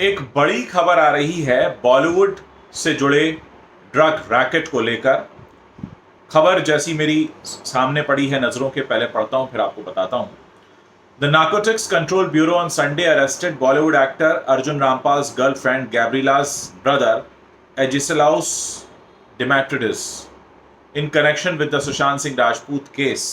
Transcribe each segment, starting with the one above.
एक बड़ी खबर आ रही है बॉलीवुड से जुड़े ड्रग रैकेट को लेकर। खबर जैसी मेरी सामने पड़ी है नजरों के, पहले पढ़ता हूं फिर आपको बताता हूं। The narcotics control bureau on Sunday arrested Bollywood actor Arjun Rampal's girlfriend Gabriella's brother Egislaus Dimitridis in connection with the Sushant Singh Rajput case.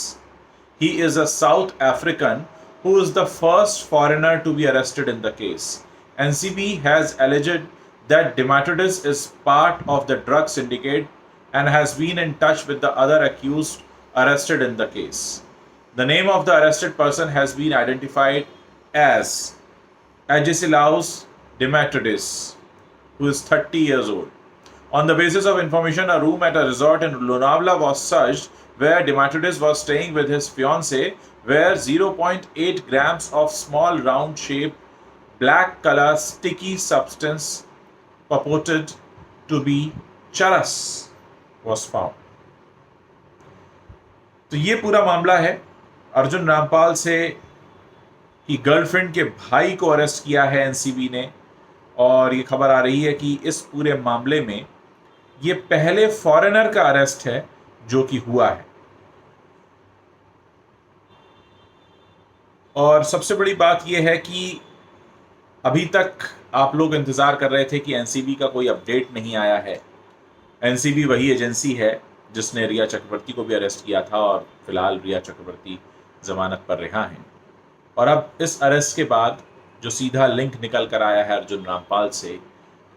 He is a South African who is the first foreigner to be arrested in the case. NCB has alleged that Dimitridis is part of the drug syndicate and has been in touch with the other accused arrested in the case. The name of the arrested person has been identified as Agesilaus Dimitridis, who is 30 years old. On the basis of information, a room at a resort in Lonavala was searched where Dimitridis was staying with his fiancée, where 0.8 grams of small round-shaped black color sticky substance purported to be charas was found. तो ये पूरा मामला है। अर्जुन रामपाल से की girlfriend के भाई को अरेस्ट किया है एनसीबी ने, और ये खबर आ रही है कि इस पूरे मामले में ये पहले फॉरेनर का अरेस्ट है जो कि हुआ है। और सबसे बड़ी बात यह है कि अभी तक आप लोग इंतजार कर रहे थे कि एनसीबी का कोई अपडेट नहीं आया है। एनसीबी वही एजेंसी है जिसने रिया चक्रवर्ती को भी अरेस्ट किया था और फिलहाल रिया चक्रवर्ती जमानत पर रिहा हैं। और अब इस अरेस्ट के बाद जो सीधा लिंक निकल कर आया है अर्जुन रामपाल से,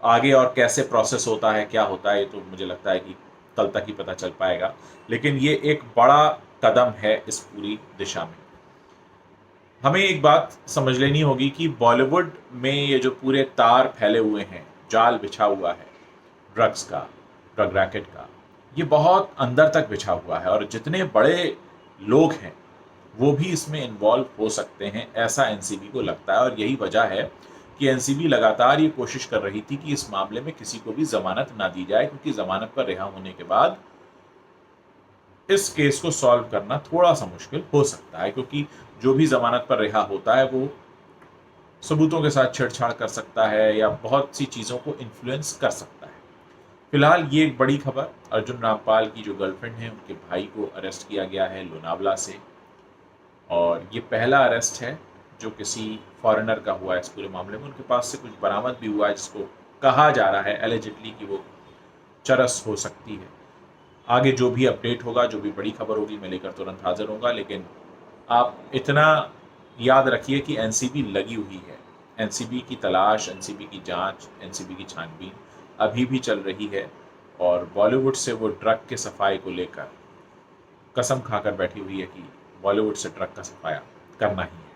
आगे और कैसे प्रोसेस होता है, क्या होता है, तो मुझे लगता है कि कल तक ही पता चल पाएगा। लेकिन ये एक बड़ा कदम है इस पूरी दिशा में। हमें एक बात समझ लेनी होगी कि बॉलीवुड में ये जो पूरे तार फैले हुए हैं, जाल बिछा हुआ है ड्रग्स का, ड्रग रैकेट का, ये बहुत अंदर तक बिछा हुआ है और जितने बड़े लोग हैं वो भी इसमें इन्वॉल्व हो सकते हैं, ऐसा एनसीबी को लगता है। और यही वजह है कि एनसीबी लगातार ये कोशिश कर रही थी कि इस मामले में किसी को भी जमानत ना दी जाए, क्योंकि जमानत पर रिहा होने के बाद इस केस को सॉल्व करना थोड़ा सा मुश्किल हो सकता है, क्योंकि जो भी जमानत पर रिहा होता है वो सबूतों के साथ छेड़छाड़ कर सकता है या बहुत सी चीज़ों को इन्फ्लुएंस कर सकता है। फिलहाल ये एक बड़ी खबर, अर्जुन रामपाल की जो गर्लफ्रेंड है उनके भाई को अरेस्ट किया गया है लोनावला से, और ये पहला अरेस्ट है जो किसी फॉरेनर का हुआ है इस पूरे मामले में। उनके पास से कुछ बरामद भी हुआ है जिसको कहा जा रहा है एलिजिडली कि वो चरस हो सकती है। आगे जो भी अपडेट होगा, जो भी बड़ी खबर होगी, मैं लेकर तुरंत हाजिर होऊंगा। लेकिन आप इतना याद रखिए कि एनसीबी लगी हुई है। एनसीबी की तलाश, एनसीबी की जांच, एनसीबी की छानबीन अभी भी चल रही है, और बॉलीवुड से वो ड्रग के सफाई को लेकर कसम खाकर बैठी हुई है कि बॉलीवुड से ड्रग का सफाया करना ही है।